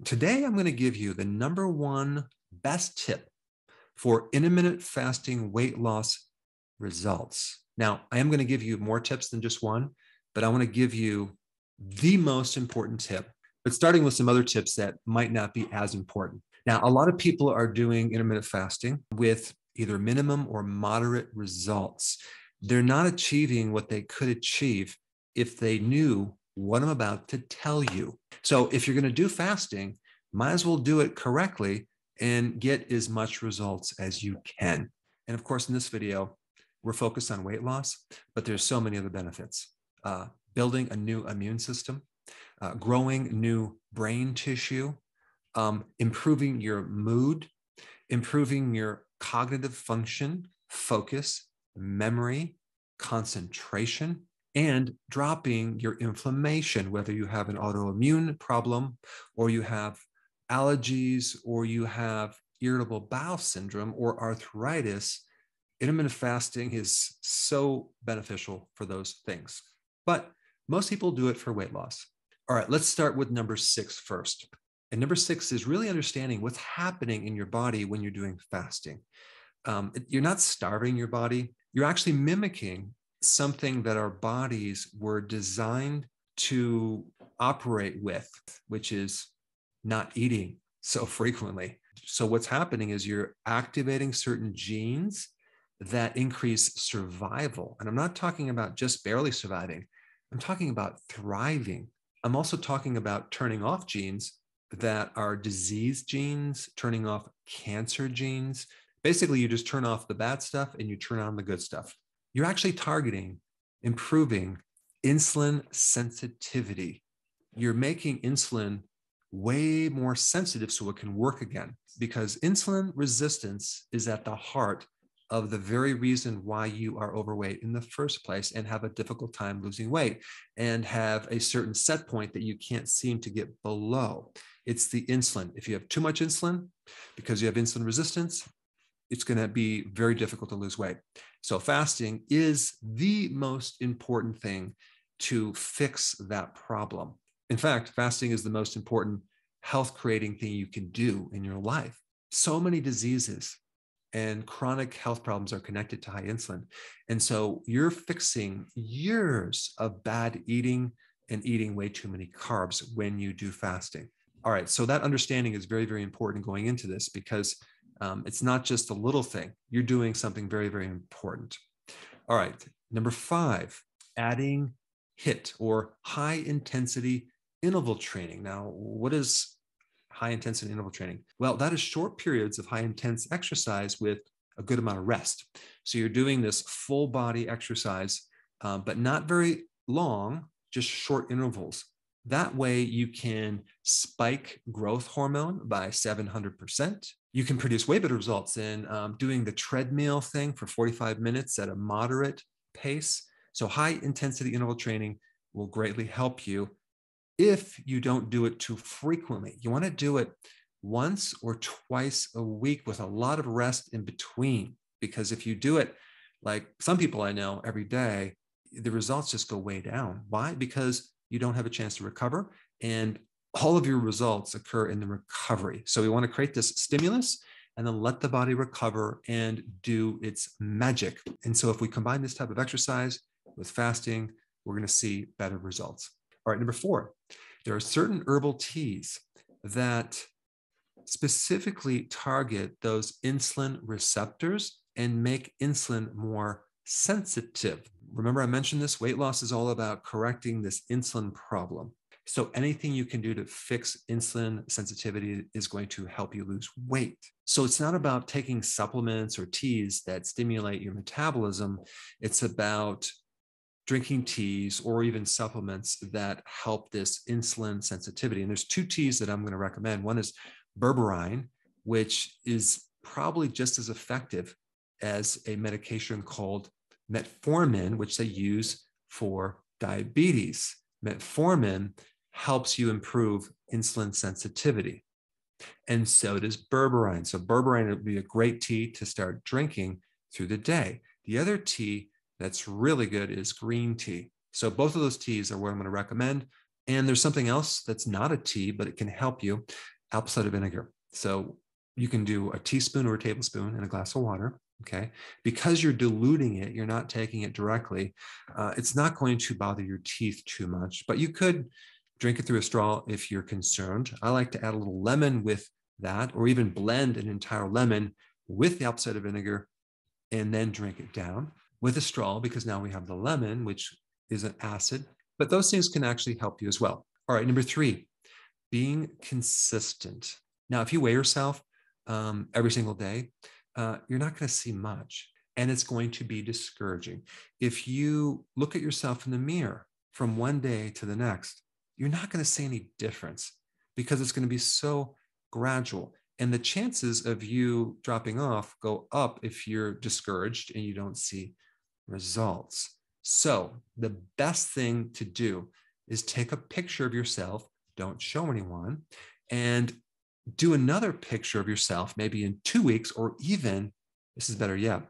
Today, I'm going to give you the number one best tip for intermittent fasting weight loss results. Now, I am going to give you more tips than just one, but I want to give you the most important tip, but starting with some other tips that might not be as important. Now, a lot of people are doing intermittent fasting with either minimum or moderate results. They're not achieving what they could achieve if they knew what I'm about to tell you. So if you're going to do fasting, might as well do it correctly and get as much results as you can. And of course, in this video, we're focused on weight loss, but there's so many other benefits. Building a new immune system, growing new brain tissue, improving your mood, improving your cognitive function, focus, memory, concentration, and dropping your inflammation, whether you have an autoimmune problem or you have allergies or you have irritable bowel syndrome or arthritis. Intermittent fasting is so beneficial for those things. But most people do it for weight loss. All right, let's start with number 6 first. And number 6 is really understanding what's happening in your body when you're doing fasting. You're not starving your body. You're actually mimicking something that our bodies were designed to operate with, which is not eating so frequently. So what's happening is you're activating certain genes that increase survival. And I'm not talking about just barely surviving. I'm talking about thriving. I'm also talking about turning off genes that are disease genes, turning off cancer genes. Basically, you just turn off the bad stuff and you turn on the good stuff. You're actually targeting improving insulin sensitivity. You're making insulin way more sensitive so it can work again, because insulin resistance is at the heart of the very reason why you are overweight in the first place and have a difficult time losing weight and have a certain set point that you can't seem to get below. It's the insulin. If you have too much insulin because you have insulin resistance, it's going to be very difficult to lose weight. So fasting is the most important thing to fix that problem. In fact, fasting is the most important health creating thing you can do in your life. So many diseases and chronic health problems are connected to high insulin. And so you're fixing years of bad eating and eating way too many carbs when you do fasting. All right, so that understanding is very, very important going into this, because it's not just a little thing. You're doing something very, very important. All right, number 5, adding HIIT, or high intensity interval training. Now, what is high intensity interval training? Well, that is short periods of high intense exercise with a good amount of rest. So you're doing this full body exercise, but not very long, just short intervals. That way you can spike growth hormone by 700%. You can produce way better results in doing the treadmill thing for 45 minutes at a moderate pace. So high intensity interval training will greatly help you if you don't do it too frequently. You want to do it once or twice a week with a lot of rest in between, because if you do it like some people I know every day, the results just go way down. Why? Because you don't have a chance to recover, and all of your results occur in the recovery. So we want to create this stimulus and then let the body recover and do its magic. And so if we combine this type of exercise with fasting, we're going to see better results. All right, number 4, there are certain herbal teas that specifically target those insulin receptors and make insulin more sensitive. Remember, I mentioned this, weight loss is all about correcting this insulin problem. So anything you can do to fix insulin sensitivity is going to help you lose weight. So it's not about taking supplements or teas that stimulate your metabolism. It's about drinking teas or even supplements that help this insulin sensitivity. And there's 2 teas that I'm going to recommend. One is berberine, which is probably just as effective as a medication called metformin, which they use for diabetes. Metformin helps you improve insulin sensitivity, and so does berberine. So berberine would be a great tea to start drinking through the day. The other tea that's really good is green tea. So both of those teas are what I'm going to recommend. And there's something else that's not a tea, but it can help you, apple cider vinegar. So you can do a teaspoon or a tablespoon in a glass of water. Okay. Because you're diluting it, you're not taking it directly. It's not going to bother your teeth too much, but you could drink it through a straw if you're concerned. I like to add a little lemon with that, or even blend an entire lemon with the apple cider vinegar and then drink it down with a straw, because now we have the lemon, which is an acid. But those things can actually help you as well. All right, number 3, being consistent. Now, if you weigh yourself every single day, you're not going to see much, and it's going to be discouraging. If you look at yourself in the mirror from one day to the next, you're not going to see any difference because it's going to be so gradual. And the chances of you dropping off go up if you're discouraged and you don't see results. So the best thing to do is take a picture of yourself, don't show anyone, and do another picture of yourself maybe in 2 weeks, or even, this is better yet,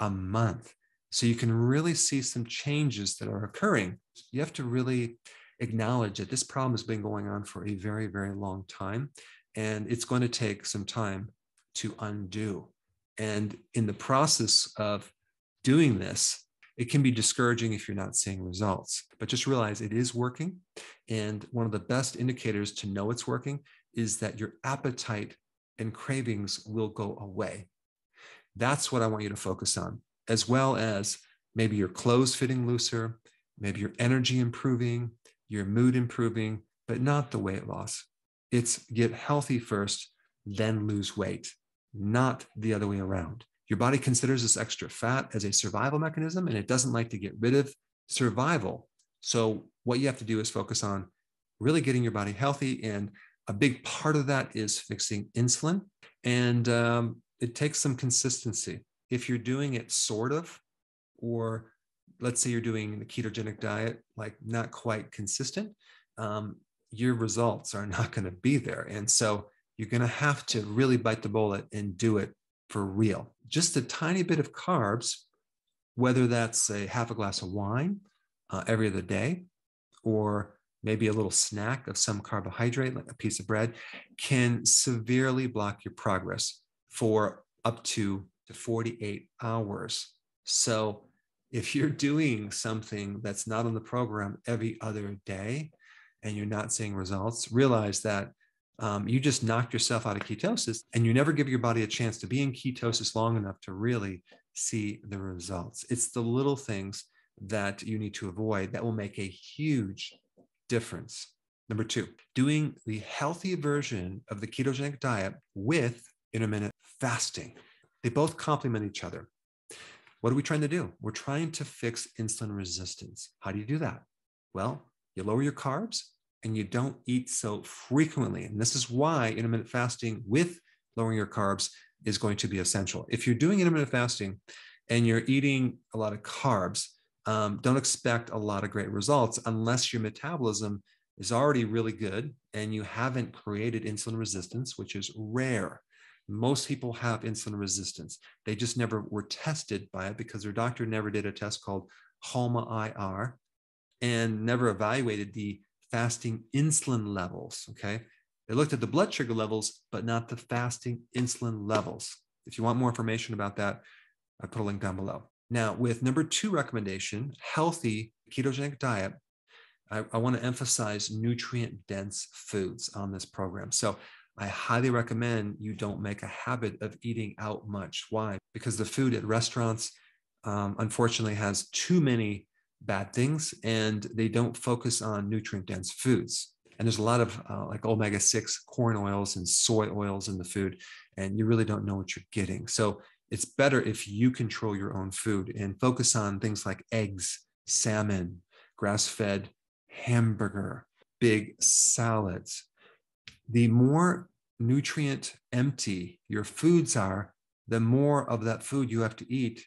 a month. So you can really see some changes that are occurring. You have to really acknowledge that this problem has been going on for a very, very long time, and it's going to take some time to undo. And in the process of doing this, it can be discouraging if you're not seeing results, but just realize it is working. And one of the best indicators to know it's working is that your appetite and cravings will go away. That's what I want you to focus on, as well as maybe your clothes fitting looser, maybe your energy improving, your mood improving, but not the weight loss. It's get healthy first, then lose weight, not the other way around. Your body considers this extra fat as a survival mechanism, and it doesn't like to get rid of survival. So what you have to do is focus on really getting your body healthy. And a big part of that is fixing insulin. And it takes some consistency. If you're doing it sort of, or let's say you're doing the ketogenic diet, like not quite consistent, your results are not going to be there. And so you're going to have to really bite the bullet and do it for real. Just a tiny bit of carbs, whether that's a half a glass of wine every other day, or maybe a little snack of some carbohydrate, like a piece of bread, can severely block your progress for up to 48 hours. So if you're doing something that's not on the program every other day and you're not seeing results, realize that you just knocked yourself out of ketosis, and you never give your body a chance to be in ketosis long enough to really see the results. It's the little things that you need to avoid that will make a huge difference. Number 2, doing the healthy version of the ketogenic diet with intermittent fasting. They both complement each other. What are we trying to do? We're trying to fix insulin resistance. How do you do that? Well, you lower your carbs and you don't eat so frequently. And this is why intermittent fasting with lowering your carbs is going to be essential. If you're doing intermittent fasting and you're eating a lot of carbs, don't expect a lot of great results unless your metabolism is already really good and you haven't created insulin resistance, which is rare. Most people have insulin resistance. They just never were tested by it because their doctor never did a test called HOMA-IR and never evaluated the fasting insulin levels, okay? They looked at the blood sugar levels, but not the fasting insulin levels. If you want more information about that, I put a link down below. Now, with number 2 recommendation, healthy ketogenic diet, I want to emphasize nutrient-dense foods on this program. So I highly recommend you don't make a habit of eating out much. Why? Because the food at restaurants, unfortunately, has too many bad things, and they don't focus on nutrient-dense foods. And there's a lot of like omega-6 corn oils and soy oils in the food, and you really don't know what you're getting. So it's better if you control your own food and focus on things like eggs, salmon, grass-fed hamburger, big salads. The more nutrient empty your foods are, the more of that food you have to eat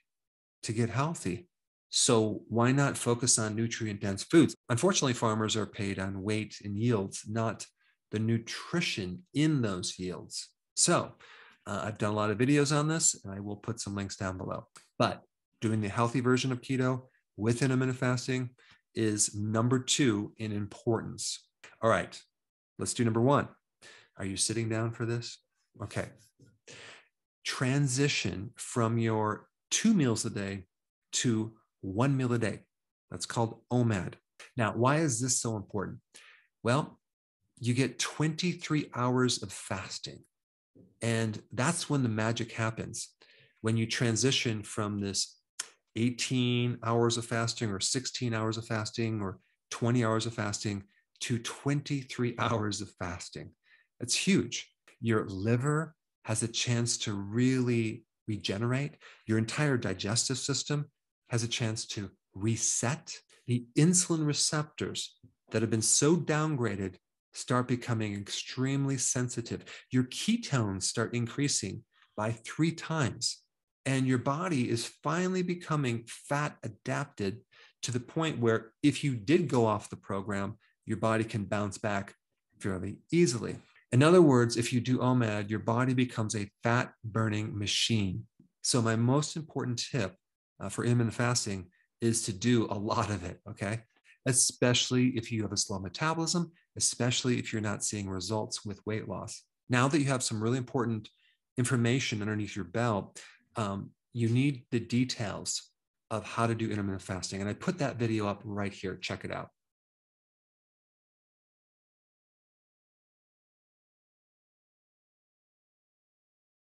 to get healthy. So why not focus on nutrient-dense foods? Unfortunately, farmers are paid on weight and yields, not the nutrition in those yields. So I've done a lot of videos on this, and I will put some links down below. But doing the healthy version of keto with intermittent fasting is number 2 in importance. All right, let's do number one. Are you sitting down for this? Okay. Transition from your 2 meals a day to 1 meal a day. That's called OMAD. Now, why is this so important? Well, you get 23 hours of fasting. And that's when the magic happens. When you transition from this 18 hours of fasting or 16 hours of fasting or 20 hours of fasting to 23 hours of fasting. It's huge. Your liver has a chance to really regenerate. Your entire digestive system has a chance to reset. The insulin receptors that have been so downgraded start becoming extremely sensitive. Your ketones start increasing by 3 times. And your body is finally becoming fat adapted to the point where if you did go off the program, your body can bounce back fairly easily. In other words, if you do OMAD, your body becomes a fat burning machine. So my most important tip for intermittent fasting is to do a lot of it, okay? Especially if you have a slow metabolism, especially if you're not seeing results with weight loss. Now that you have some really important information underneath your belt, you need the details of how to do intermittent fasting. And I put that video up right here. Check it out.